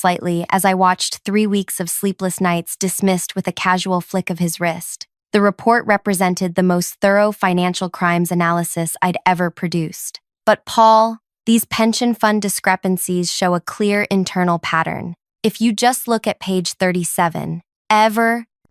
slightly as I watched 3 weeks of sleepless nights dismissed with a casual flick of his wrist. The report represented the most thorough financial crimes analysis I'd ever produced. But Paul, these pension fund discrepancies show a clear internal pattern. If you just look at page 37,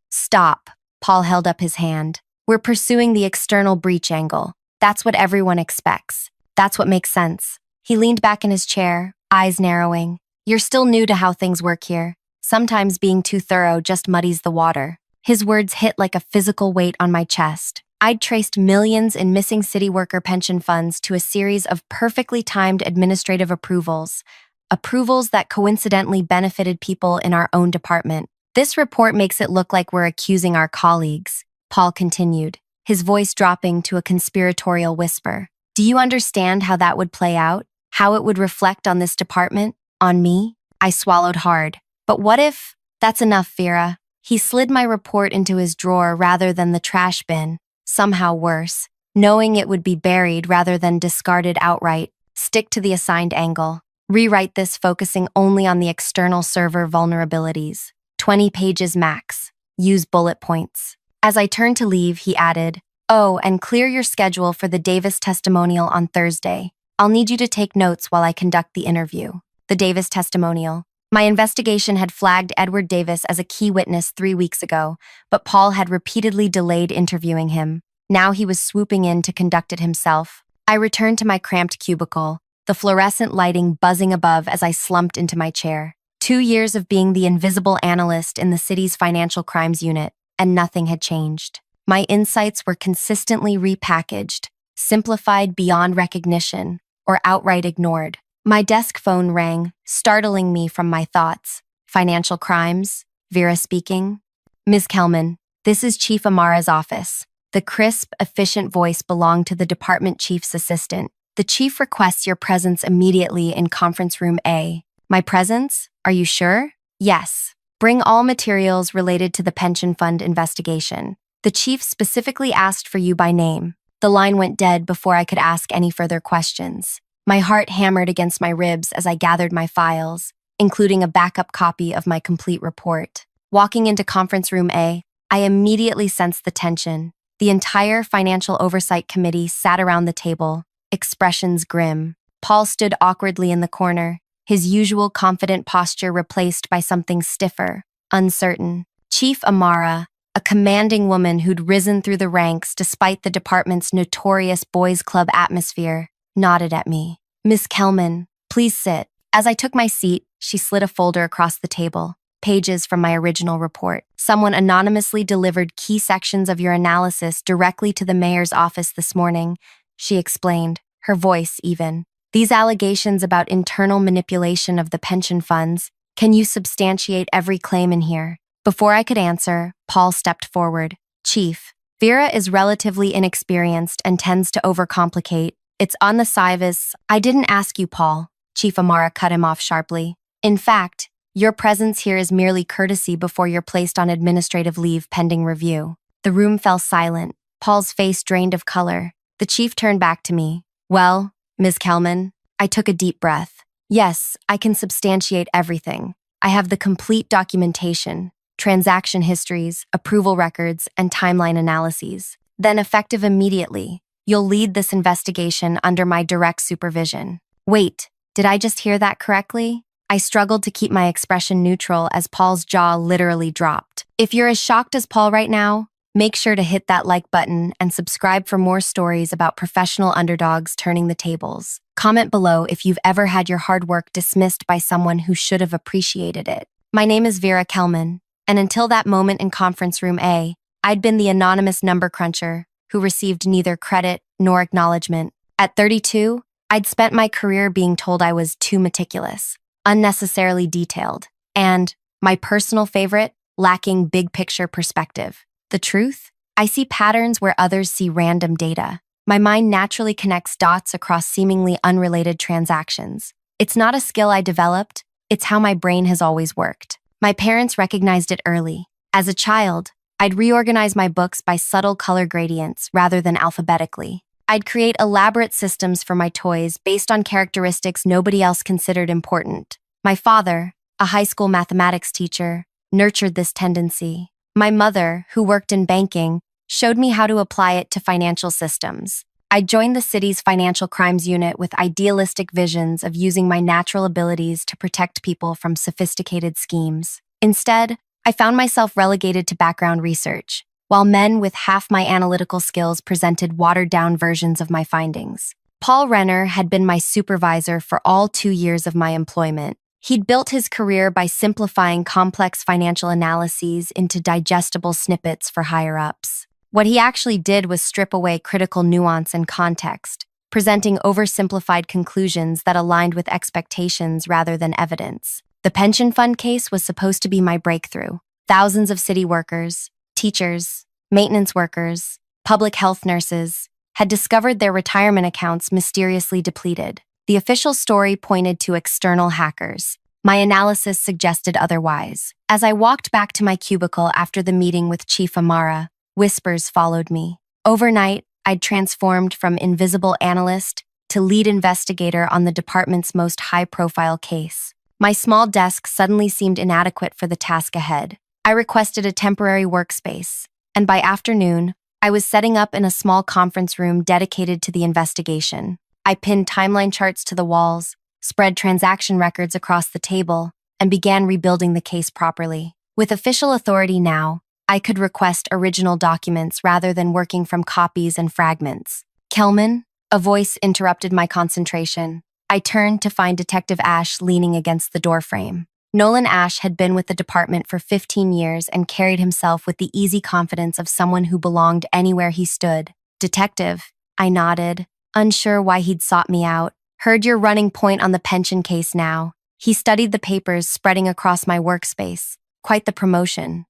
Stop. Paul held up his hand. We're pursuing the external breach angle. That's what everyone expects. That's what makes sense. He leaned back in his chair, eyes narrowing. You're still new to how things work here. Sometimes being too thorough just muddies the water. His words hit like a physical weight on my chest. I'd traced millions in missing city worker pension funds to a series of perfectly timed administrative approvals that coincidentally benefited people in our own department. This report makes it look like we're accusing our colleagues, Paul continued, his voice dropping to a conspiratorial whisper. Do you understand how that would play out? How it would reflect on this department? On me? I swallowed hard. But what if... That's enough, Vera. He slid my report into his drawer rather than the trash bin. Somehow worse, knowing it would be buried rather than discarded outright. Stick to the assigned angle. Rewrite this focusing only on the external server vulnerabilities. 20 pages max. Use bullet points. As I turned to leave, he added, Oh, and clear your schedule for the Davis testimonial on Thursday. I'll need you to take notes while I conduct the interview. The Davis testimonial. My investigation had flagged Edward Davis as a key witness 3 weeks ago, but Paul had repeatedly delayed interviewing him. Now he was swooping in to conduct it himself. I returned to my cramped cubicle, the fluorescent lighting buzzing above as I slumped into my chair. 2 years of being the invisible analyst in the city's financial crimes unit, and nothing had changed. My insights were consistently repackaged, simplified beyond recognition, or outright ignored. My desk phone rang, startling me from my thoughts. Financial crimes? Vera speaking. Ms. Kelman, this is Chief Amara's office. The crisp, efficient voice belonged to the department chief's assistant. The chief requests your presence immediately in conference room A. My presence? Are you sure? Yes. Bring all materials related to the pension fund investigation. The chief specifically asked for you by name. The line went dead before I could ask any further questions. My heart hammered against my ribs as I gathered my files, including a backup copy of my complete report. Walking into conference room A, I immediately sensed the tension. The entire Financial Oversight Committee sat around the table, expressions grim. Paul stood awkwardly in the corner, his usual confident posture replaced by something stiffer, uncertain. Chief Amara, a commanding woman who'd risen through the ranks despite the department's notorious boys' club atmosphere, nodded at me. Miss Kelman, please sit. As I took my seat, she slid a folder across the table, pages from my original report. Someone anonymously delivered key sections of your analysis directly to the mayor's office this morning, she explained, her voice even. These allegations about internal manipulation of the pension funds, can you substantiate every claim in here? Before I could answer, Paul stepped forward. Chief, Vera is relatively inexperienced and tends to overcomplicate. It's on the Civas. I didn't ask you, Paul. Chief Amara cut him off sharply. In fact, your presence here is merely courtesy before you're placed on administrative leave pending review. The room fell silent. Paul's face drained of color. The chief turned back to me. Well, Ms. Kelman, I took a deep breath. Yes, I can substantiate everything. I have the complete documentation, transaction histories, approval records, and timeline analyses. Then effective immediately. You'll lead this investigation under my direct supervision. Wait, did I just hear that correctly? I struggled to keep my expression neutral as Paul's jaw literally dropped. If you're as shocked as Paul right now, make sure to hit that like button and subscribe for more stories about professional underdogs turning the tables. Comment below if you've ever had your hard work dismissed by someone who should have appreciated it. My name is Vera Kelman, and until that moment in conference room A, I'd been the anonymous number cruncher who received neither credit nor acknowledgement. At 32, I'd spent my career being told I was too meticulous, unnecessarily detailed, and, my personal favorite, lacking big-picture perspective. The truth? I see patterns where others see random data. My mind naturally connects dots across seemingly unrelated transactions. It's not a skill I developed, it's how my brain has always worked. My parents recognized it early. As a child, I'd reorganize my books by subtle color gradients rather than alphabetically. I'd create elaborate systems for my toys based on characteristics nobody else considered important. My father, a high school mathematics teacher, nurtured this tendency. My mother, who worked in banking, showed me how to apply it to financial systems. I joined the city's financial crimes unit with idealistic visions of using my natural abilities to protect people from sophisticated schemes. Instead, I found myself relegated to background research, while men with half my analytical skills presented watered-down versions of my findings. Paul Renner had been my supervisor for all 2 years of my employment. He'd built his career by simplifying complex financial analyses into digestible snippets for higher-ups. What he actually did was strip away critical nuance and context, presenting oversimplified conclusions that aligned with expectations rather than evidence. The pension fund case was supposed to be my breakthrough. Thousands of city workers, teachers, maintenance workers, public health nurses had discovered their retirement accounts mysteriously depleted. The official story pointed to external hackers. My analysis suggested otherwise. As I walked back to my cubicle after the meeting with Chief Amara, whispers followed me. Overnight, I'd transformed from invisible analyst to lead investigator on the department's most high-profile case. My small desk suddenly seemed inadequate for the task ahead. I requested a temporary workspace, and by afternoon, I was setting up in a small conference room dedicated to the investigation. I pinned timeline charts to the walls, spread transaction records across the table, and began rebuilding the case properly. With official authority now, I could request original documents rather than working from copies and fragments. Kelman, a voice interrupted my concentration. I turned to find Detective Ash leaning against the doorframe. Nolan Ash had been with the department for 15 years and carried himself with the easy confidence of someone who belonged anywhere he stood. "Detective," I nodded, unsure why he'd sought me out. "Heard your running point on the pension case now." He studied the papers spreading across my workspace. "Quite the promotion."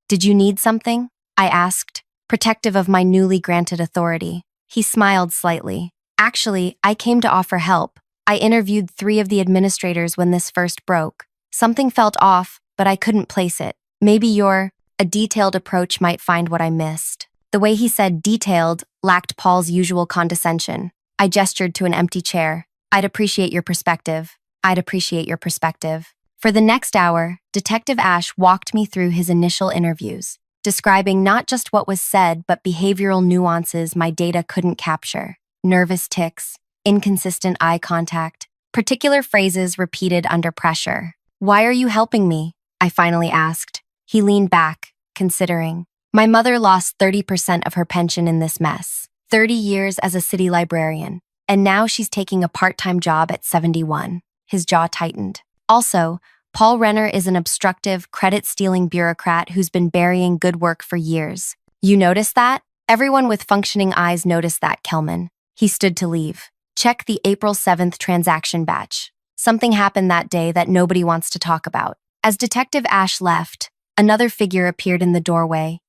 Did you need something?" I asked, protective of my newly granted authority. He smiled slightly. "Actually, I came to offer help. I interviewed 3 of the administrators when this first broke. Something felt off, but I couldn't place it. Maybe a detailed approach might find what I missed." The way he said detailed lacked Paul's usual condescension. I gestured to an empty chair. "I'd appreciate your perspective. I'd appreciate your perspective." For the next hour, Detective Ash walked me through his initial interviews, describing not just what was said but behavioral nuances my data couldn't capture. Nervous tics, inconsistent eye contact, particular phrases repeated under pressure. "Why are you helping me?" I finally asked. He leaned back, considering. "My mother lost 30% of her pension in this mess. 30 years as a city librarian, and now she's taking a part-time job at 71. His jaw tightened. "Also, Paul Renner is an obstructive, credit-stealing bureaucrat who's been burying good work for years. You notice that?" Everyone with functioning eyes noticed that, Kelman. He stood to leave. "Check the April 7th transaction batch. Something happened that day that nobody wants to talk about." As Detective Ash left, another figure appeared in the doorway.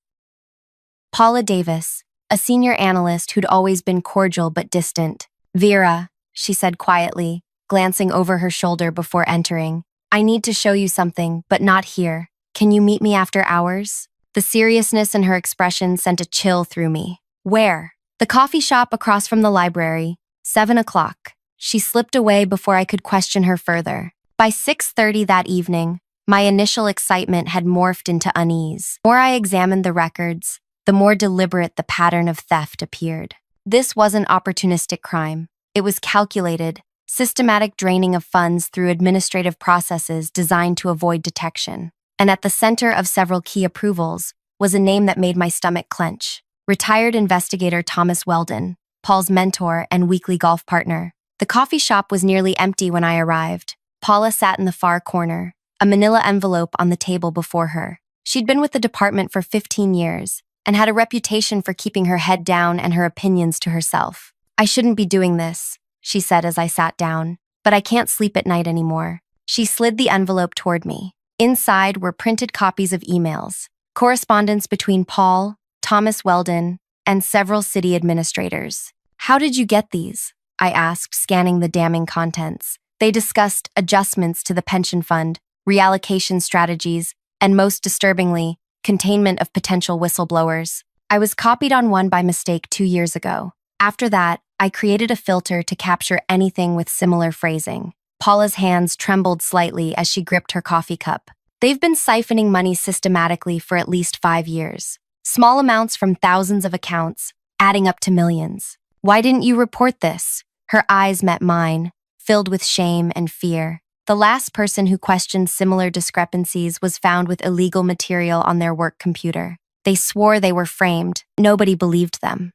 Paula Davis, a senior analyst who'd always been cordial but distant. "Vera," she said quietly, glancing over her shoulder before entering. "I need to show you something, but not here. Can you meet me after hours?" The seriousness in her expression sent a chill through me. "Where?" "The coffee shop across from the library. 7 o'clock. She slipped away before I could question her further. By 6:30 that evening, my initial excitement had morphed into unease. The more I examined the records, the more deliberate the pattern of theft appeared. This wasn't opportunistic crime. It was calculated, systematic draining of funds through administrative processes designed to avoid detection. And at the center of several key approvals was a name that made my stomach clench. Retired investigator Thomas Weldon, Paul's mentor and weekly golf partner. The coffee shop was nearly empty when I arrived. Paula sat in the far corner, a manila envelope on the table before her. She'd been with the department for 15 years and had a reputation for keeping her head down and her opinions to herself. "I shouldn't be doing this," she said as I sat down, "but I can't sleep at night anymore." She slid the envelope toward me. Inside were printed copies of emails, correspondence between Paul, Thomas Weldon, and several city administrators. "How did you get these?" I asked, scanning the damning contents. They discussed adjustments to the pension fund, reallocation strategies, and most disturbingly, containment of potential whistleblowers. I was copied on one by mistake 2 years ago. After that, I created a filter to capture anything with similar phrasing. Paula's hands trembled slightly as she gripped her coffee cup. They've been siphoning money systematically for at least 5 years. Small amounts from thousands of accounts, adding up to millions. Why didn't you report this? Her eyes met mine, filled with shame and fear. The last person who questioned similar discrepancies was found with illegal material on their work computer. They swore they were framed. Nobody believed them.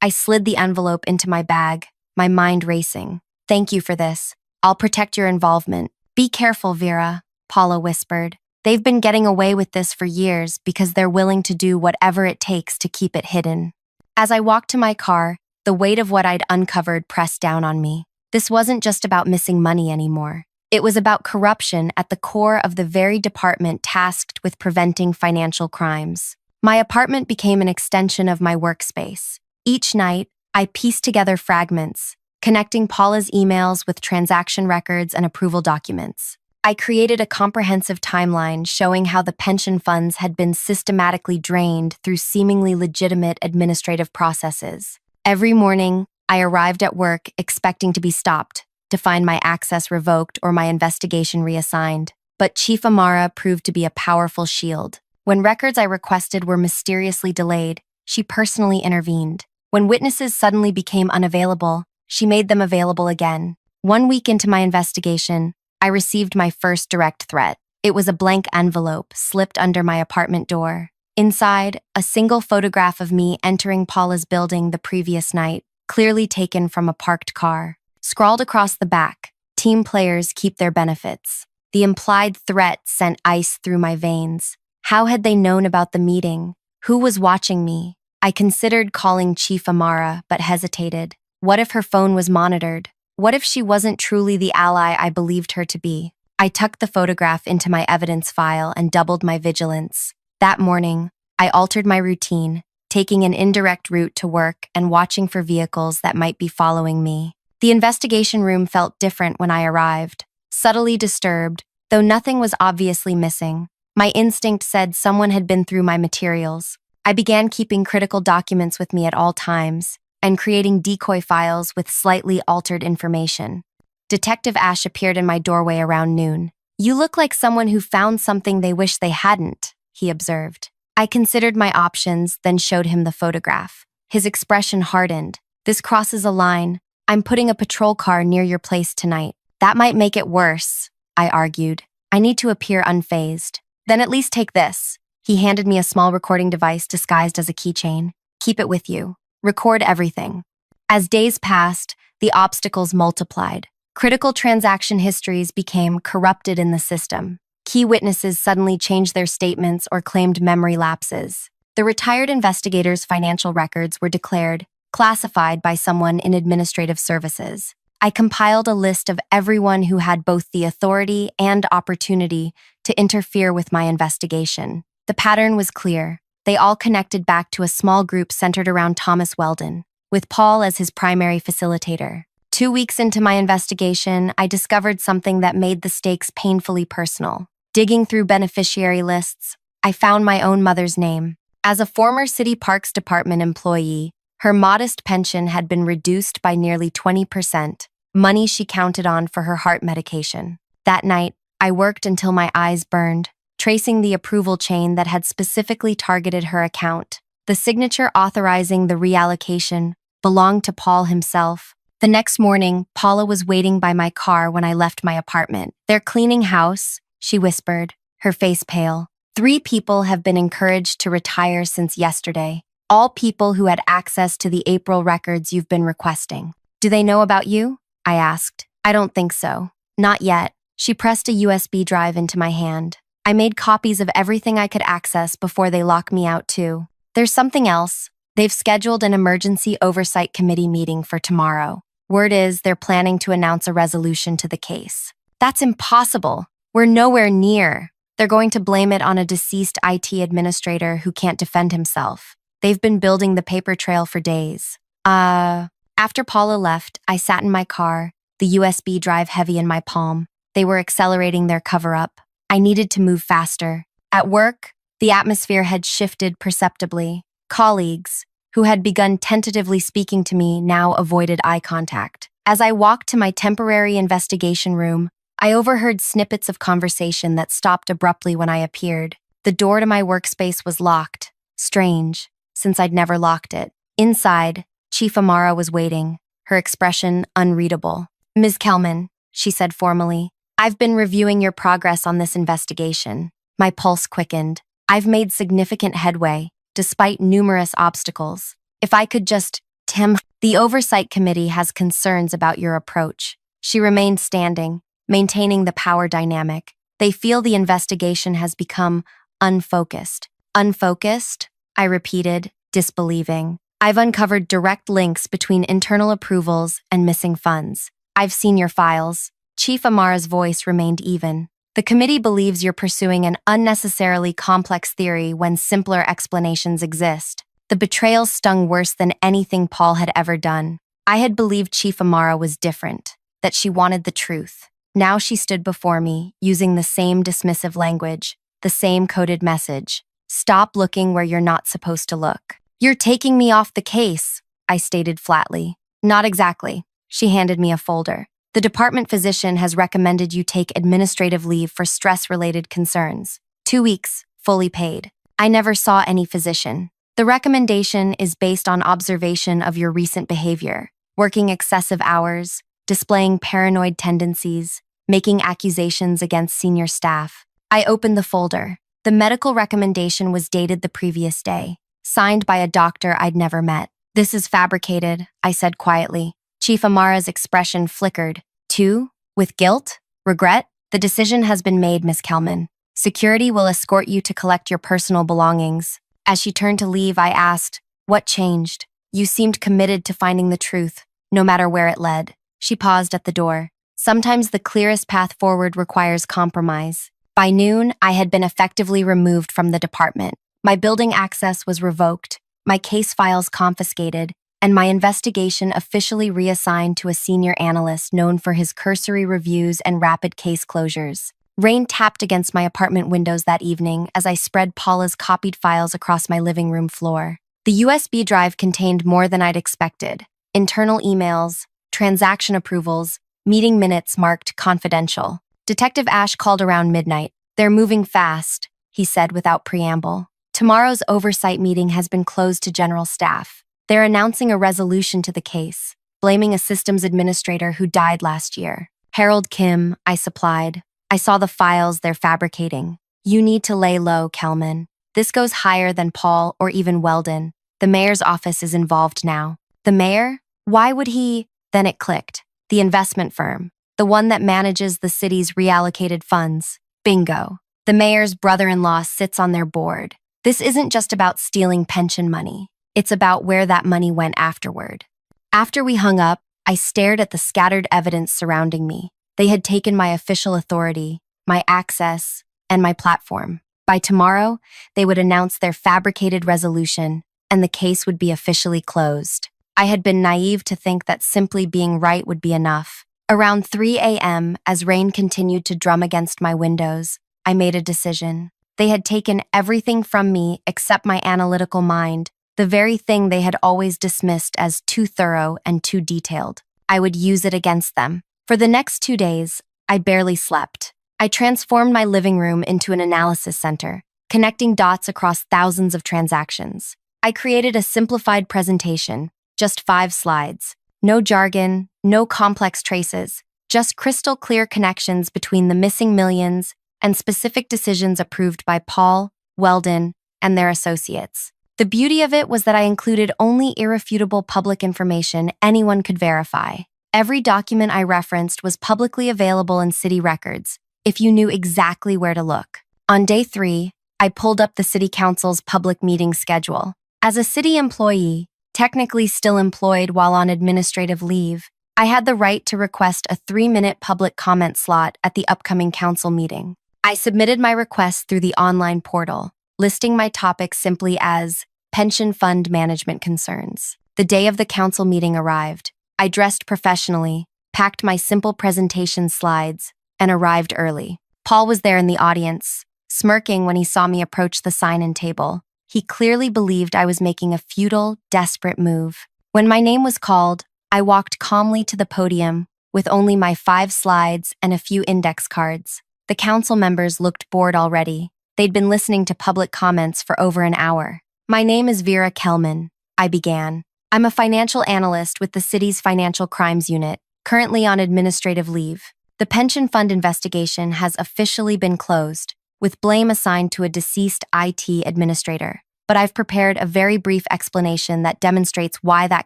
I slid the envelope into my bag, my mind racing. Thank you for this. I'll protect your involvement. Be careful, Vera, Paula whispered. They've been getting away with this for years because they're willing to do whatever it takes to keep it hidden. As I walked to my car, the weight of what I'd uncovered pressed down on me. This wasn't just about missing money anymore. It was about corruption at the core of the very department tasked with preventing financial crimes. My apartment became an extension of my workspace. Each night, I pieced together fragments, connecting Paula's emails with transaction records and approval documents. I created a comprehensive timeline showing how the pension funds had been systematically drained through seemingly legitimate administrative processes. Every morning, I arrived at work expecting to be stopped, to find my access revoked or my investigation reassigned. But Chief Amara proved to be a powerful shield. When records I requested were mysteriously delayed, she personally intervened. When witnesses suddenly became unavailable, she made them available again. 1 week into my investigation, I received my first direct threat. It was a blank envelope slipped under my apartment door. Inside, a single photograph of me entering Paula's building the previous night, clearly taken from a parked car. Scrawled across the back, team players keep their benefits. The implied threat sent ice through my veins. How had they known about the meeting? Who was watching me? I considered calling Chief Amara, but hesitated. What if her phone was monitored? What if she wasn't truly the ally I believed her to be? I tucked the photograph into my evidence file and doubled my vigilance. That morning, I altered my routine, taking an indirect route to work and watching for vehicles that might be following me. The investigation room felt different when I arrived, subtly disturbed, though nothing was obviously missing. My instinct said someone had been through my materials. I began keeping critical documents with me at all times and creating decoy files with slightly altered information. Detective Ash appeared in my doorway around noon. "You look like someone who found something they wish they hadn't," he observed. I considered my options, then showed him the photograph. His expression hardened. "This crosses a line. I'm putting a patrol car near your place tonight." "That might make it worse," I argued. "I need to appear unfazed." "Then at least take this." He handed me a small recording device disguised as a keychain. "Keep it with you. Record everything." As days passed, the obstacles multiplied. Critical transaction histories became corrupted in the system. Key witnesses suddenly changed their statements or claimed memory lapses. The retired investigator's financial records were declared classified by someone in administrative services. I compiled a list of everyone who had both the authority and opportunity to interfere with my investigation. The pattern was clear. They all connected back to a small group centered around Thomas Weldon, with Paul as his primary facilitator. 2 weeks into my investigation, I discovered something that made the stakes painfully personal. Digging through beneficiary lists, I found my own mother's name. As a former City Parks Department employee, her modest pension had been reduced by nearly 20%, money she counted on for her heart medication. That night, I worked until my eyes burned, tracing the approval chain that had specifically targeted her account. The signature authorizing the reallocation belonged to Paul himself. The next morning, Paula was waiting by my car when I left my apartment. "They're cleaning house," she whispered, her face pale. "3 people have been encouraged to retire since yesterday. All people who had access to the April records you've been requesting." "Do they know about you?" I asked. "I don't think so. Not yet." She pressed a USB drive into my hand. "I made copies of everything I could access before they lock me out too. There's something else. They've scheduled an emergency oversight committee meeting for tomorrow. Word is they're planning to announce a resolution to the case." "That's impossible. We're nowhere near." "They're going to blame it on a deceased IT administrator who can't defend himself. They've been building the paper trail for days." After Paula left, I sat in my car, the USB drive heavy in my palm. They were accelerating their cover-up. I needed to move faster. At work, the atmosphere had shifted perceptibly. Colleagues, who had begun tentatively speaking to me, now avoided eye contact. As I walked to my temporary investigation room, I overheard snippets of conversation that stopped abruptly when I appeared. The door to my workspace was locked. Strange, since I'd never locked it. Inside, Chief Amara was waiting, her expression unreadable. "Ms. Kelman," she said formally, "I've been reviewing your progress on this investigation." My pulse quickened. I've made significant headway, despite numerous obstacles. If I could just, Tim, the Oversight Committee has concerns about your approach. She remained standing, maintaining the power dynamic. They feel the investigation has become unfocused. Unfocused? I repeated, disbelieving. I've uncovered direct links between internal approvals and missing funds. I've seen your files. Chief Amara's voice remained even. The committee believes you're pursuing an unnecessarily complex theory when simpler explanations exist. The betrayal stung worse than anything Paul had ever done. I had believed Chief Amara was different, that she wanted the truth. Now she stood before me, using the same dismissive language, the same coded message. "Stop looking where you're not supposed to look." "You're taking me off the case," I stated flatly. "Not exactly." She handed me a folder. "The department physician has recommended you take administrative leave for stress-related concerns. 2 weeks, fully paid." I never saw any physician. "The recommendation is based on observation of your recent behavior, working excessive hours, displaying paranoid tendencies, making accusations against senior staff." I opened the folder. The medical recommendation was dated the previous day, signed by a doctor I'd never met. "This is fabricated," I said quietly. Chief Amara's expression flickered. "Too? With guilt? Regret? The decision has been made, Miss Kelman. Security will escort you to collect your personal belongings." As she turned to leave, I asked, "What changed? You seemed committed to finding the truth, no matter where it led." She paused at the door. "Sometimes the clearest path forward requires compromise." By noon, I had been effectively removed from the department. My building access was revoked, my case files confiscated, and my investigation officially reassigned to a senior analyst known for his cursory reviews and rapid case closures. Rain tapped against my apartment windows that evening as I spread Paula's copied files across my living room floor. The USB drive contained more than I'd expected. Internal emails, transaction approvals, meeting minutes marked confidential. Detective Ash called around midnight. "They're moving fast," he said without preamble. "Tomorrow's oversight meeting has been closed to general staff. They're announcing a resolution to the case, blaming a systems administrator who died last year." "Harold Kim," I supplied. "I saw the files they're fabricating. You need to lay low, Kelman. This goes higher than Paul or even Weldon. The mayor's office is involved now." "The mayor? Why would he?" Then it clicked. "The investment firm. The one that manages the city's reallocated funds. Bingo. The mayor's brother-in-law sits on their board. This isn't just about stealing pension money. It's about where that money went afterward." After we hung up, I stared at the scattered evidence surrounding me. They had taken my official authority, my access, and my platform. By tomorrow, they would announce their fabricated resolution, and the case would be officially closed. I had been naive to think that simply being right would be enough. Around 3 a.m., as rain continued to drum against my windows, I made a decision. They had taken everything from me except my analytical mind, the very thing they had always dismissed as too thorough and too detailed. I would use it against them. For the next 2 days, I barely slept. I transformed my living room into an analysis center, connecting dots across thousands of transactions. I created a simplified presentation, just 5 slides. No jargon, no complex traces, just crystal clear connections between the missing millions and specific decisions approved by Paul, Weldon, and their associates. The beauty of it was that I included only irrefutable public information anyone could verify. Every document I referenced was publicly available in city records, if you knew exactly where to look. On day 3, I pulled up the city council's public meeting schedule. As a city employee, technically still employed while on administrative leave, I had the right to request a 3-minute public comment slot at the upcoming council meeting. I submitted my request through the online portal, listing my topic simply as pension fund management concerns. The day of the council meeting arrived. I dressed professionally, packed my simple presentation slides, and arrived early. Paul was there in the audience, smirking when he saw me approach the sign-in table. He clearly believed I was making a futile, desperate move. When my name was called, I walked calmly to the podium with only my 5 slides and a few index cards. The council members looked bored already. They'd been listening to public comments for over an hour. "My name is Vera Kelman," I began. "I'm a financial analyst with the city's Financial Crimes Unit, currently on administrative leave. The pension fund investigation has officially been closed, with blame assigned to a deceased IT administrator. But I've prepared a very brief explanation that demonstrates why that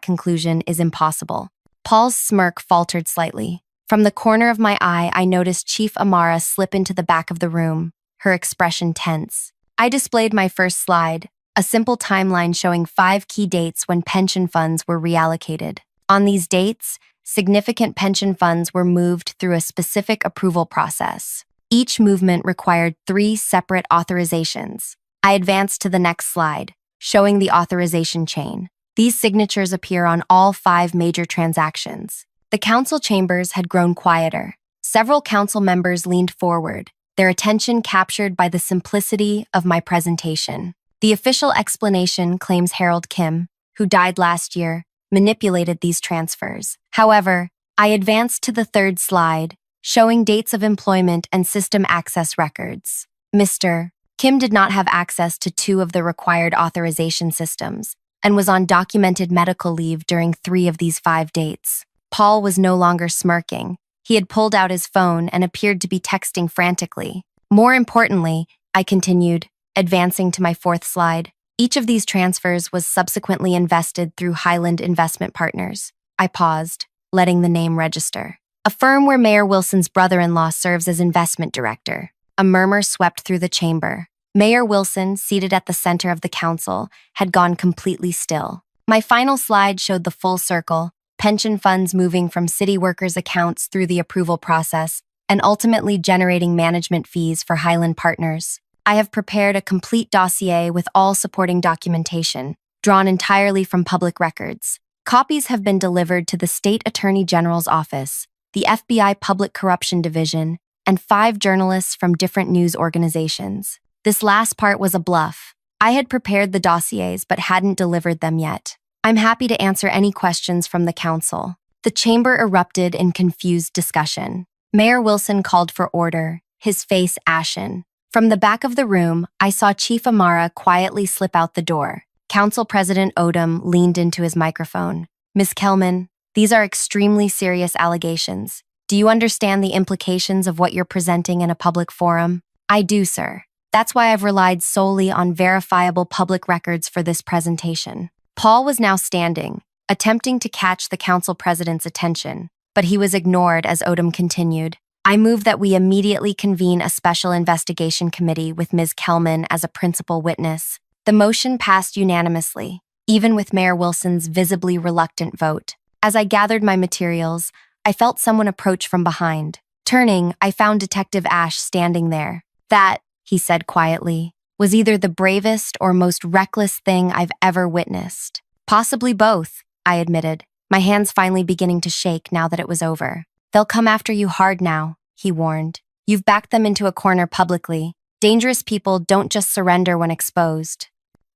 conclusion is impossible." Paul's smirk faltered slightly. From the corner of my eye, I noticed Chief Amara slip into the back of the room, her expression tense. I displayed my first slide, a simple timeline showing 5 key dates when pension funds were reallocated. On these dates, significant pension funds were moved through a specific approval process. Each movement required 3 separate authorizations. I advanced to the next slide, showing the authorization chain. These signatures appear on all 5 major transactions. The council chambers had grown quieter. Several council members leaned forward, their attention captured by the simplicity of my presentation. The official explanation claims Harold Kim, who died last year, manipulated these transfers. However, I advanced to the 3rd slide, showing dates of employment and system access records. Mr. Kim did not have access to 2 of the required authorization systems and was on documented medical leave during 3 of these 5 dates. Paul was no longer smirking. He had pulled out his phone and appeared to be texting frantically. More importantly, I continued, advancing to my 4th slide. Each of these transfers was subsequently invested through Highland Investment Partners. I paused, letting the name register. A firm where Mayor Wilson's brother-in-law serves as investment director. A murmur swept through the chamber. Mayor Wilson, seated at the center of the council, had gone completely still. My final slide showed the full circle, pension funds moving from city workers' accounts through the approval process, and ultimately generating management fees for Highland Partners. I have prepared a complete dossier with all supporting documentation, drawn entirely from public records. Copies have been delivered to the State Attorney General's office, the FBI Public Corruption Division, and 5 journalists from different news organizations. This last part was a bluff. I had prepared the dossiers but hadn't delivered them yet. I'm happy to answer any questions from the council. The chamber erupted in confused discussion. Mayor Wilson called for order, his face ashen. From the back of the room, I saw Chief Amara quietly slip out the door. Council President Odom leaned into his microphone. "Ms. Kelman, these are extremely serious allegations. Do you understand the implications of what you're presenting in a public forum?" "I do, sir. That's why I've relied solely on verifiable public records for this presentation." Paul was now standing, attempting to catch the council president's attention, but he was ignored as Odom continued. "I move that we immediately convene a special investigation committee with Ms. Kelman as a principal witness." The motion passed unanimously, even with Mayor Wilson's visibly reluctant vote. As I gathered my materials, I felt someone approach from behind. Turning, I found Detective Ash standing there. "That," he said quietly, "was either the bravest or most reckless thing I've ever witnessed." "Possibly both," I admitted, my hands finally beginning to shake now that it was over. "They'll come after you hard now," he warned. "You've backed them into a corner publicly. Dangerous people don't just surrender when exposed."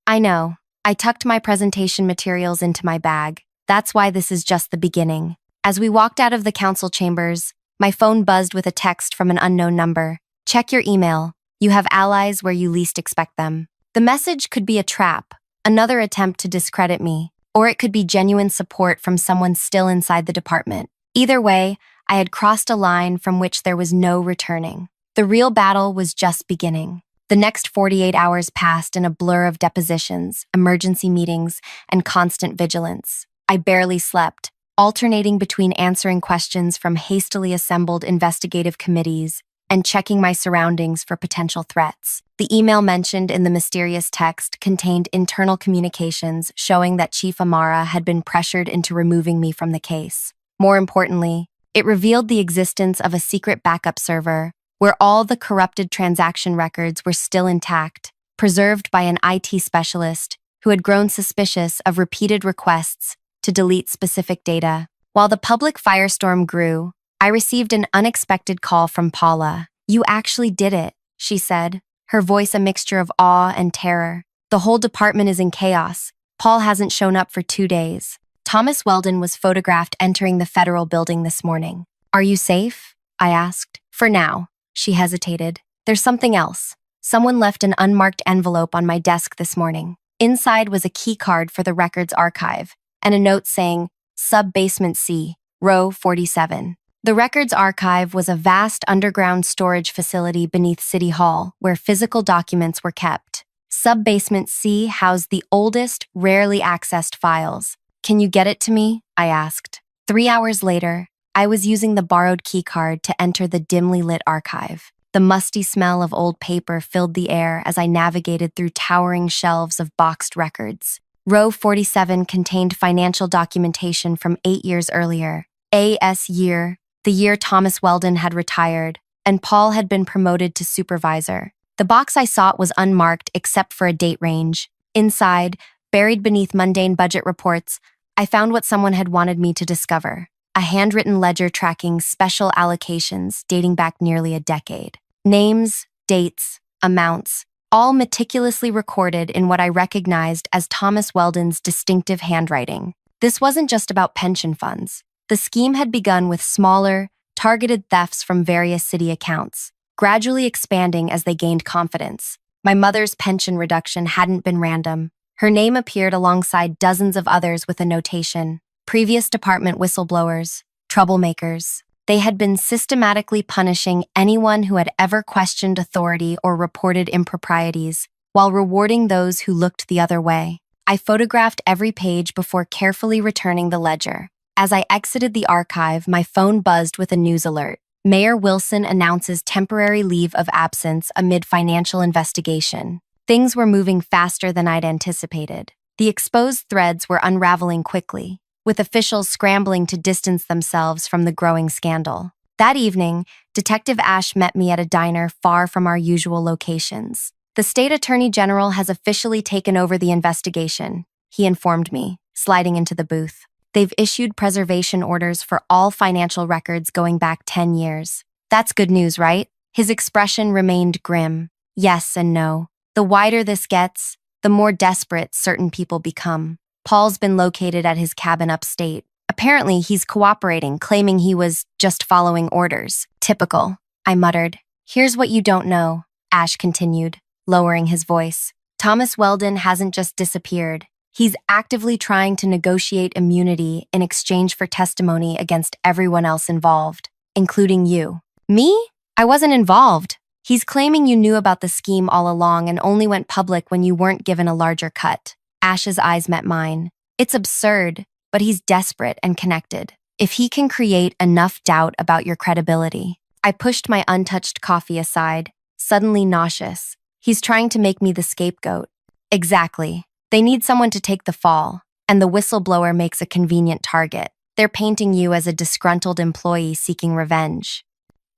"I know." I tucked my presentation materials into my bag. "That's why this is just the beginning." As we walked out of the council chambers, my phone buzzed with a text from an unknown number. "Check your email. You have allies where you least expect them." The message could be a trap, another attempt to discredit me, or it could be genuine support from someone still inside the department. Either way, I had crossed a line from which there was no returning. The real battle was just beginning. The next 48 hours passed in a blur of depositions, emergency meetings, and constant vigilance. I barely slept, alternating between answering questions from hastily assembled investigative committees and checking my surroundings for potential threats. The email mentioned in the mysterious text contained internal communications showing that Chief Amara had been pressured into removing me from the case. More importantly, it revealed the existence of a secret backup server where all the corrupted transaction records were still intact, preserved by an IT specialist who had grown suspicious of repeated requests to delete specific data. While the public firestorm grew, I received an unexpected call from Paula. "You actually did it," she said, her voice a mixture of awe and terror. "The whole department is in chaos. Paul hasn't shown up for 2 days." Thomas Weldon was photographed entering the federal building this morning. Are you safe? I asked. For now. She hesitated. There's something else. Someone left an unmarked envelope on my desk this morning. Inside was a key card for the records archive and a note saying, Sub-Basement C, Row 47. The records archive was a vast underground storage facility beneath City Hall where physical documents were kept. Sub-Basement C housed the oldest, rarely accessed files. Can you get it to me? I asked. 3 hours later, I was using the borrowed key card to enter the dimly lit archive. The musty smell of old paper filled the air as I navigated through towering shelves of boxed records. Row 47 contained financial documentation from 8 years earlier. A.S. year, the year Thomas Weldon had retired, and Paul had been promoted to supervisor. The box I sought was unmarked except for a date range. Inside, buried beneath mundane budget reports, I found what someone had wanted me to discover. A handwritten ledger tracking special allocations dating back nearly a decade. Names, dates, amounts, all meticulously recorded in what I recognized as Thomas Weldon's distinctive handwriting. This wasn't just about pension funds. The scheme had begun with smaller, targeted thefts from various city accounts, gradually expanding as they gained confidence. My mother's pension reduction hadn't been random. Her name appeared alongside dozens of others with a notation. Previous department whistleblowers, troublemakers. They had been systematically punishing anyone who had ever questioned authority or reported improprieties, while rewarding those who looked the other way. I photographed every page before carefully returning the ledger. As I exited the archive, my phone buzzed with a news alert. Mayor Wilson announces temporary leave of absence amid financial investigation. Things were moving faster than I'd anticipated. The exposed threads were unraveling quickly, with officials scrambling to distance themselves from the growing scandal. That evening, Detective Ash met me at a diner far from our usual locations. The state attorney general has officially taken over the investigation, he informed me, sliding into the booth. They've issued preservation orders for all financial records going back 10 years. That's good news, right? His expression remained grim. Yes and no. The wider this gets, the more desperate certain people become. Paul's been located at his cabin upstate. Apparently, he's cooperating, claiming he was just following orders. Typical, I muttered. Here's what you don't know, Ash continued, lowering his voice. Thomas Weldon hasn't just disappeared. He's actively trying to negotiate immunity in exchange for testimony against everyone else involved, including you. Me? I wasn't involved. He's claiming you knew about the scheme all along and only went public when you weren't given a larger cut. Ash's eyes met mine. It's absurd, but he's desperate and connected. If he can create enough doubt about your credibility. I pushed my untouched coffee aside, suddenly nauseous. He's trying to make me the scapegoat. Exactly. They need someone to take the fall, and the whistleblower makes a convenient target. They're painting you as a disgruntled employee seeking revenge.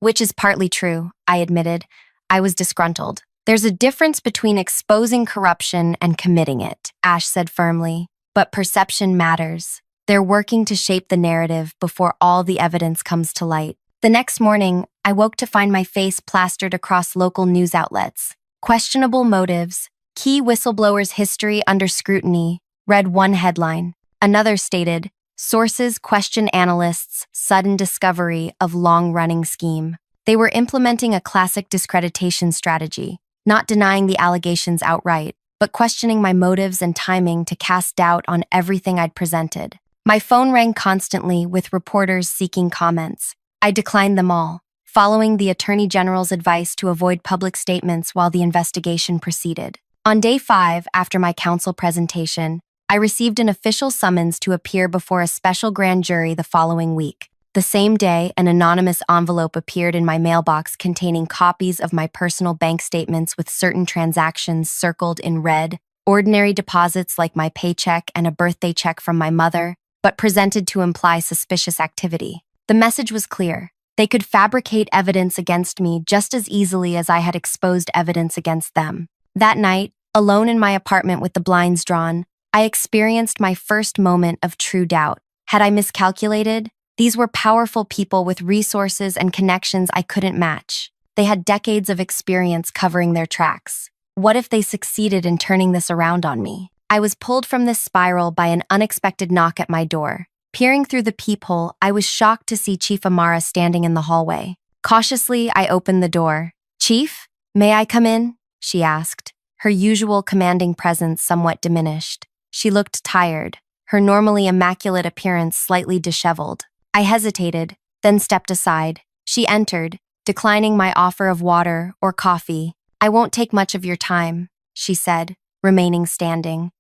Which is partly true, I admitted. I was disgruntled. There's a difference between exposing corruption and committing it, Ash said firmly. But perception matters. They're working to shape the narrative before all the evidence comes to light. The next morning, I woke to find my face plastered across local news outlets. Questionable motives, key whistleblower's history under scrutiny, read one headline. Another stated, sources question analysts' sudden discovery of long-running scheme. They were implementing a classic discreditation strategy, not denying the allegations outright, but questioning my motives and timing to cast doubt on everything I'd presented. My phone rang constantly with reporters seeking comments. I declined them all, following the Attorney General's advice to avoid public statements while the investigation proceeded. On day 5, after my counsel presentation, I received an official summons to appear before a special grand jury the following week. The same day, an anonymous envelope appeared in my mailbox containing copies of my personal bank statements with certain transactions circled in red, ordinary deposits like my paycheck and a birthday check from my mother, but presented to imply suspicious activity. The message was clear. They could fabricate evidence against me just as easily as I had exposed evidence against them. That night, alone in my apartment with the blinds drawn, I experienced my first moment of true doubt. Had I miscalculated? These were powerful people with resources and connections I couldn't match. They had decades of experience covering their tracks. What if they succeeded in turning this around on me? I was pulled from this spiral by an unexpected knock at my door. Peering through the peephole, I was shocked to see Chief Amara standing in the hallway. Cautiously, I opened the door. "Chief, may I come in?" she asked, her usual commanding presence somewhat diminished. She looked tired, her normally immaculate appearance slightly disheveled. I hesitated, then stepped aside. She entered, declining my offer of water or coffee. "I won't take much of your time," she said, remaining standing.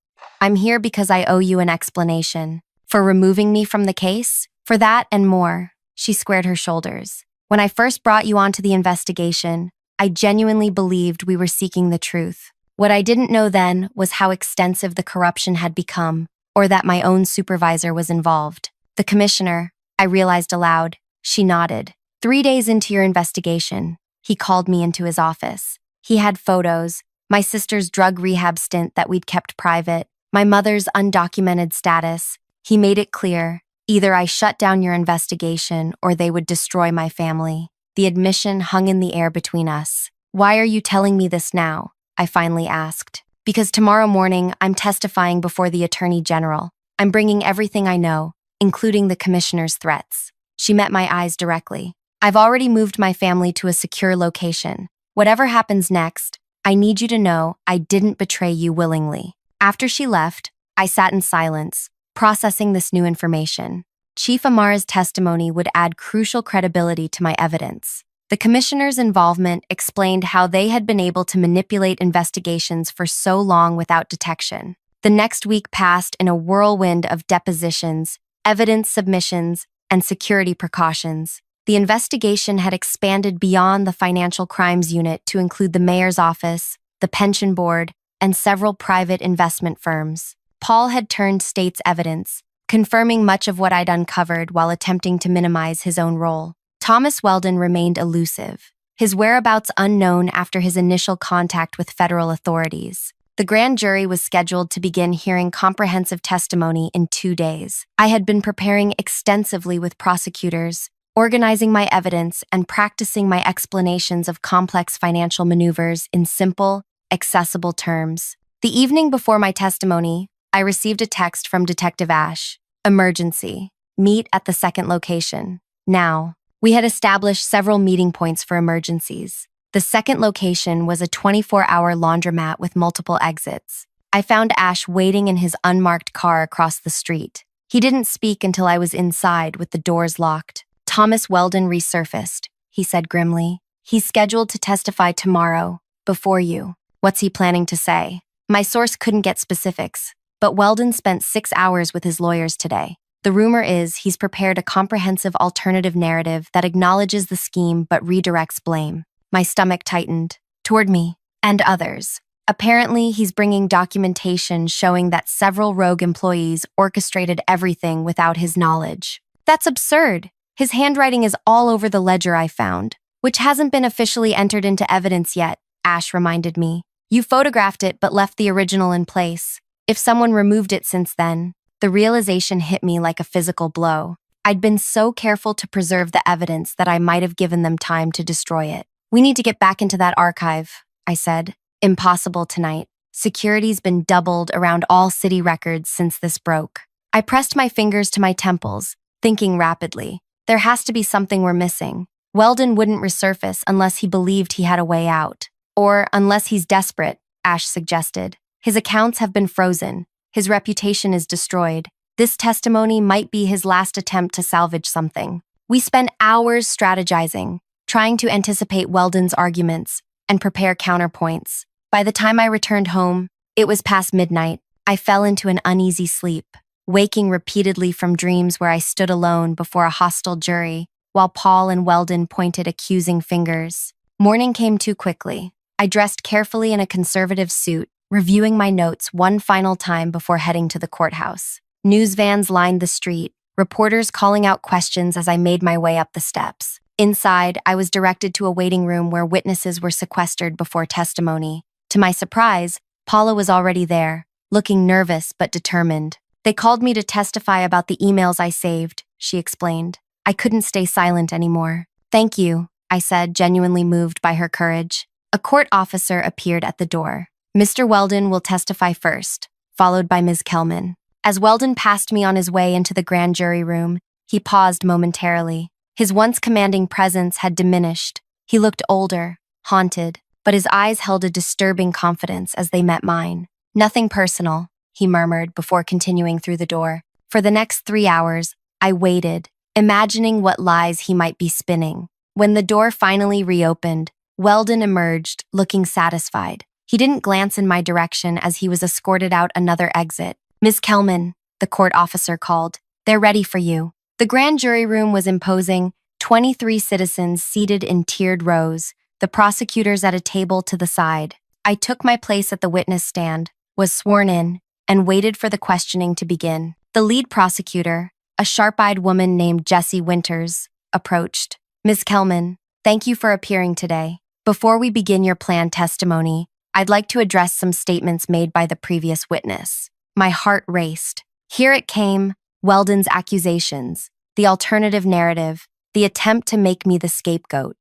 "I'm here because I owe you an explanation. For removing me from the case? For that and more." She squared her shoulders. "When I first brought you onto the investigation, I genuinely believed we were seeking the truth. What I didn't know then was how extensive the corruption had become, or that my own supervisor was involved. The commissioner," I realized aloud. She nodded. "3 days into your investigation, he called me into his office. He had photos, my sister's drug rehab stint that we'd kept private, my mother's undocumented status. He made it clear, either I shut down your investigation or they would destroy my family." The admission hung in the air between us. "Why are you telling me this now?" I finally asked. "Because tomorrow morning I'm testifying before the Attorney General. I'm bringing everything I know, including the commissioner's threats." She met my eyes directly. "I've already moved my family to a secure location. Whatever happens next, I need you to know I didn't betray you willingly." After she left, I sat in silence, processing this new information. Chief Amara's testimony would add crucial credibility to my evidence. The commissioner's involvement explained how they had been able to manipulate investigations for so long without detection. The next week passed in a whirlwind of depositions, evidence submissions, and security precautions. The investigation had expanded beyond the Financial Crimes Unit to include the mayor's office, the pension board, and several private investment firms. Paul had turned state's evidence, confirming much of what I'd uncovered while attempting to minimize his own role. Thomas Weldon remained elusive, his whereabouts unknown after his initial contact with federal authorities. The grand jury was scheduled to begin hearing comprehensive testimony in 2 days. I had been preparing extensively with prosecutors, organizing my evidence and practicing my explanations of complex financial maneuvers in simple, accessible terms. The evening before my testimony, I received a text from Detective Ash. "Emergency. Meet at the second location. Now." We had established several meeting points for emergencies. The second location was a 24-hour laundromat with multiple exits. I found Ash waiting in his unmarked car across the street. He didn't speak until I was inside with the doors locked. "Thomas Weldon resurfaced," he said grimly. "He's scheduled to testify tomorrow, before you." "What's he planning to say?" My source couldn't get specifics, but Weldon spent 6 hours with his lawyers today. The rumor is he's prepared a comprehensive alternative narrative that acknowledges the scheme but redirects blame. My stomach tightened. Toward me and others. Apparently, he's bringing documentation showing that several rogue employees orchestrated everything without his knowledge. That's absurd. His handwriting is all over the ledger I found, which hasn't been officially entered into evidence yet, Ash reminded me. You photographed it but left the original in place. If someone removed it since then, the realization hit me like a physical blow. I'd been so careful to preserve the evidence that I might have given them time to destroy it. "We need to get back into that archive," I said. "Impossible tonight. Security's been doubled around all city records since this broke." I pressed my fingers to my temples, thinking rapidly. There has to be something we're missing. Weldon wouldn't resurface unless he believed he had a way out. Or unless he's desperate, Ash suggested. His accounts have been frozen. His reputation is destroyed. This testimony might be his last attempt to salvage something. We spent hours strategizing, trying to anticipate Weldon's arguments and prepare counterpoints. By the time I returned home, it was past midnight. I fell into an uneasy sleep, waking repeatedly from dreams where I stood alone before a hostile jury, while Paul and Weldon pointed accusing fingers. Morning came too quickly. I dressed carefully in a conservative suit, reviewing my notes one final time before heading to the courthouse. News vans lined the street, reporters calling out questions as I made my way up the steps. Inside, I was directed to a waiting room where witnesses were sequestered before testimony. To my surprise, Paula was already there, looking nervous but determined. "They called me to testify about the emails I saved," she explained. I couldn't stay silent anymore. "Thank you," I said, genuinely moved by her courage. A court officer appeared at the door. "Mr. Weldon will testify first, followed by Ms. Kelman. As Weldon passed me on his way into the grand jury room, he paused momentarily. His once commanding presence had diminished. He looked older, haunted, but his eyes held a disturbing confidence as they met mine. "Nothing personal," he murmured before continuing through the door. For the next 3 hours, I waited, imagining what lies he might be spinning. When the door finally reopened, Weldon emerged, looking satisfied. He didn't glance in my direction as he was escorted out another exit. "Ms. Kelman," the court officer called. "They're ready for you." The grand jury room was imposing, 23 citizens seated in tiered rows, the prosecutors at a table to the side. I took my place at the witness stand, was sworn in, and waited for the questioning to begin. The lead prosecutor, a sharp-eyed woman named Jessie Winters, approached. "Ms. Kelman, thank you for appearing today. Before we begin your planned testimony, I'd like to address some statements made by the previous witness." My heart raced. Here it came, Weldon's accusations, the alternative narrative, the attempt to make me the scapegoat.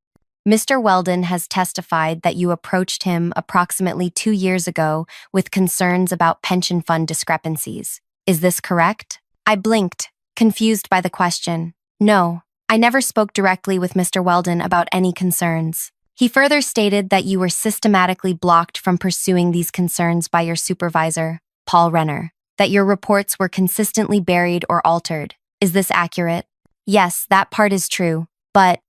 "Mr. Weldon has testified that you approached him approximately 2 years ago with concerns about pension fund discrepancies. Is this correct?" I blinked, confused by the question. "No, I never spoke directly with Mr. Weldon about any concerns." He further stated that you were systematically blocked from pursuing these concerns by your supervisor, Paul Renner, that your reports were consistently buried or altered. Is this accurate? "Yes, that part is true, but,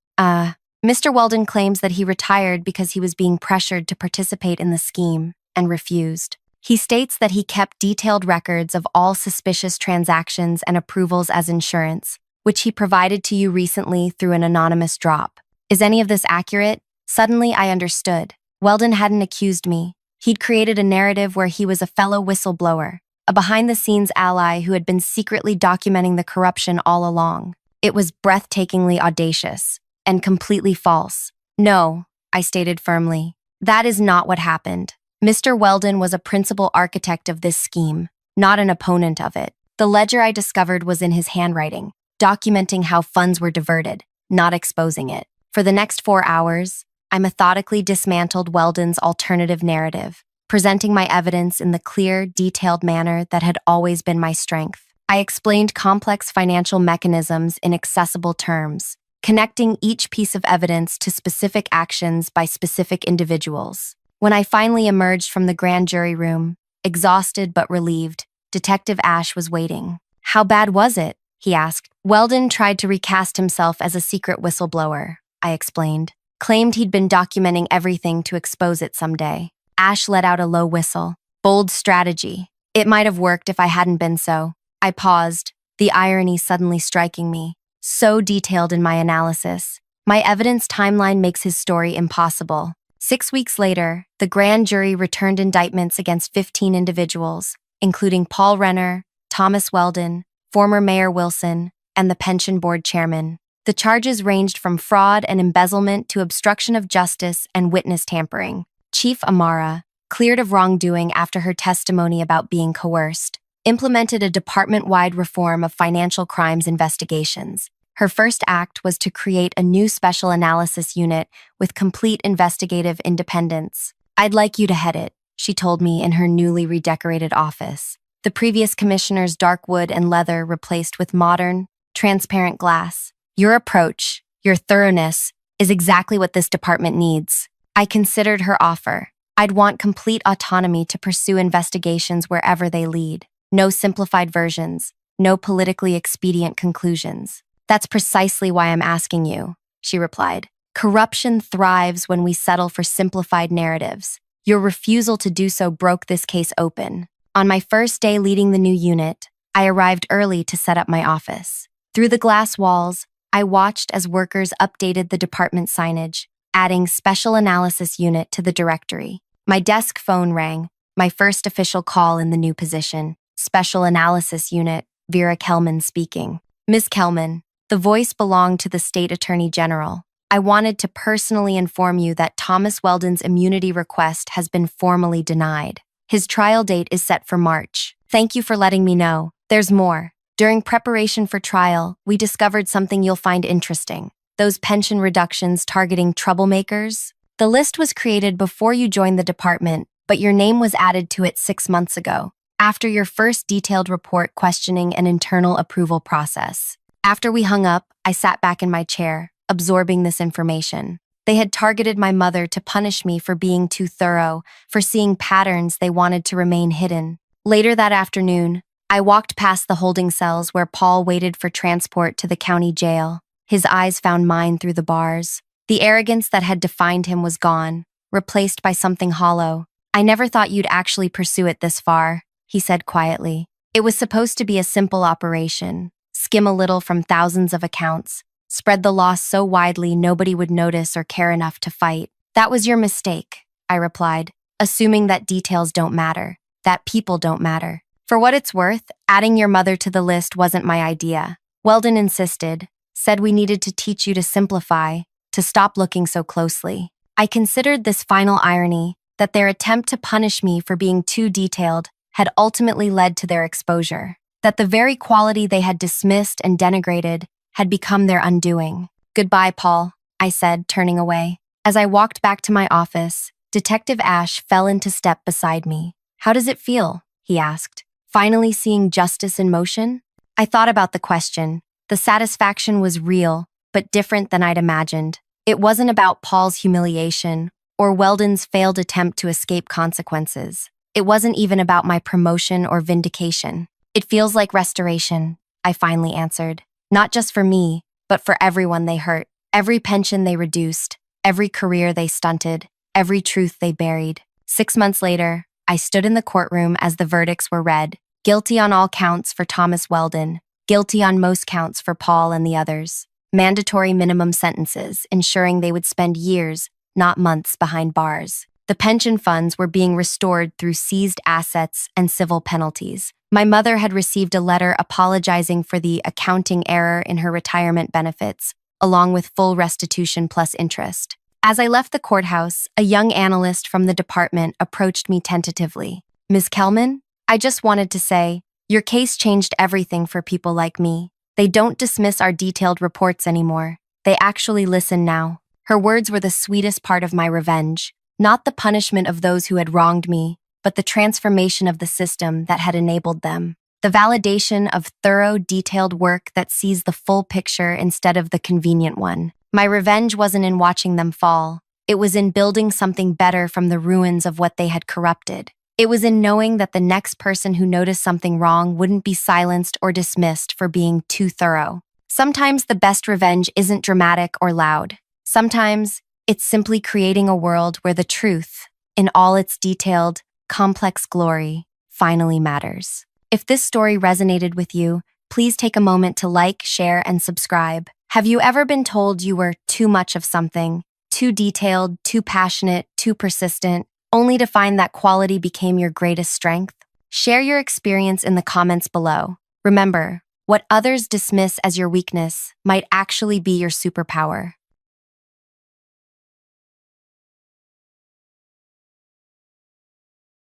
Mr. Weldon claims that he retired because he was being pressured to participate in the scheme and refused. He states that he kept detailed records of all suspicious transactions and approvals as insurance, which he provided to you recently through an anonymous drop. Is any of this accurate?" Suddenly, I understood. Weldon hadn't accused me. He'd created a narrative where he was a fellow whistleblower, a behind-the-scenes ally who had been secretly documenting the corruption all along. It was breathtakingly audacious and completely false. "No," I stated firmly. "That is not what happened. Mr. Weldon was a principal architect of this scheme, not an opponent of it. The ledger I discovered was in his handwriting, documenting how funds were diverted, not exposing it." For the next 4 hours, I methodically dismantled Weldon's alternative narrative, presenting my evidence in the clear, detailed manner that had always been my strength. I explained complex financial mechanisms in accessible terms, connecting each piece of evidence to specific actions by specific individuals. When I finally emerged from the grand jury room, exhausted but relieved, Detective Ash was waiting. "How bad was it?" he asked. "Weldon tried to recast himself as a secret whistleblower," I explained. "Claimed he'd been documenting everything to expose it someday." Ash let out a low whistle. "Bold strategy. It might have worked if I hadn't been so." I paused, the irony suddenly striking me. So detailed in my analysis. My evidence timeline makes his story impossible. 6 weeks later, the grand jury returned indictments against 15 individuals, including Paul Renner, Thomas Weldon, former Mayor Wilson, and the pension board chairman. The charges ranged from fraud and embezzlement to obstruction of justice and witness tampering. Chief Amara, cleared of wrongdoing after her testimony about being coerced, implemented a department-wide reform of financial crimes investigations. Her first act was to create a new special analysis unit with complete investigative independence. "I'd like you to head it," she told me in her newly redecorated office. The previous commissioner's dark wood and leather replaced with modern, transparent glass. "Your approach, your thoroughness, is exactly what this department needs." I considered her offer. I'd want complete autonomy to pursue investigations wherever they lead. No simplified versions, no politically expedient conclusions. "That's precisely why I'm asking you," she replied. "Corruption thrives when we settle for simplified narratives. Your refusal to do so broke this case open." On my first day leading the new unit, I arrived early to set up my office. Through the glass walls, I watched as workers updated the department signage, adding Special Analysis Unit to the directory. My desk phone rang, my first official call in the new position. "Special Analysis Unit, Vera Kelman speaking." "Ms. Kelman," the voice belonged to the State Attorney General. "I wanted to personally inform you that Thomas Weldon's immunity request has been formally denied. His trial date is set for March. Thank you for letting me know. There's more. During preparation for trial, we discovered something you'll find interesting. Those pension reductions targeting troublemakers. The list was created before you joined the department, but your name was added to it 6 months ago. after your first detailed report questioning an internal approval process. After we hung up, I sat back in my chair, absorbing this information. They had targeted my mother to punish me for being too thorough, for seeing patterns they wanted to remain hidden. Later that afternoon, I walked past the holding cells where Paul waited for transport to the county jail. His eyes found mine through the bars. The arrogance that had defined him was gone, replaced by something hollow. "I never thought you'd actually pursue it this far," he said quietly. "It was supposed to be a simple operation. Skim a little from thousands of accounts. Spread the loss so widely nobody would notice or care enough to fight." "That was your mistake," I replied, "assuming that details don't matter, that people don't matter. For what it's worth, adding your mother to the list wasn't my idea. Weldon insisted, said we needed to teach you to simplify, to stop looking so closely." I considered this final irony, that their attempt to punish me for being too detailed had ultimately led to their exposure, that the very quality they had dismissed and denigrated had become their undoing. "Goodbye, Paul," I said, turning away. As I walked back to my office, Detective Ash fell into step beside me. "How does it feel?" he asked. "Finally seeing justice in motion?" I thought about the question. The satisfaction was real, but different than I'd imagined. It wasn't about Paul's humiliation or Weldon's failed attempt to escape consequences. It wasn't even about my promotion or vindication. "It feels like restoration," I finally answered. "Not just for me, but for everyone they hurt. Every pension they reduced, every career they stunted, every truth they buried." 6 months later, I stood in the courtroom as the verdicts were read. Guilty on all counts for Thomas Weldon. Guilty on most counts for Paul and the others. Mandatory minimum sentences, ensuring they would spend years, not months, behind bars. The pension funds were being restored through seized assets and civil penalties. My mother had received a letter apologizing for the accounting error in her retirement benefits, along with full restitution plus interest. As I left the courthouse, a young analyst from the department approached me tentatively. "Ms. Kelman, I just wanted to say, your case changed everything for people like me. They don't dismiss our detailed reports anymore. They actually listen now." Her words were the sweetest part of my revenge, not the punishment of those who had wronged me, but the transformation of the system that had enabled them. The validation of thorough, detailed work that sees the full picture instead of the convenient one. My revenge wasn't in watching them fall. It was in building something better from the ruins of what they had corrupted. It was in knowing that the next person who noticed something wrong wouldn't be silenced or dismissed for being too thorough. Sometimes the best revenge isn't dramatic or loud. Sometimes it's simply creating a world where the truth, in all its detailed, complex glory, finally matters. If this story resonated with you, please take a moment to like, share, and subscribe. Have you ever been told you were too much of something, too detailed, too passionate, too persistent, only to find that quality became your greatest strength? Share your experience in the comments below. Remember, what others dismiss as your weakness might actually be your superpower.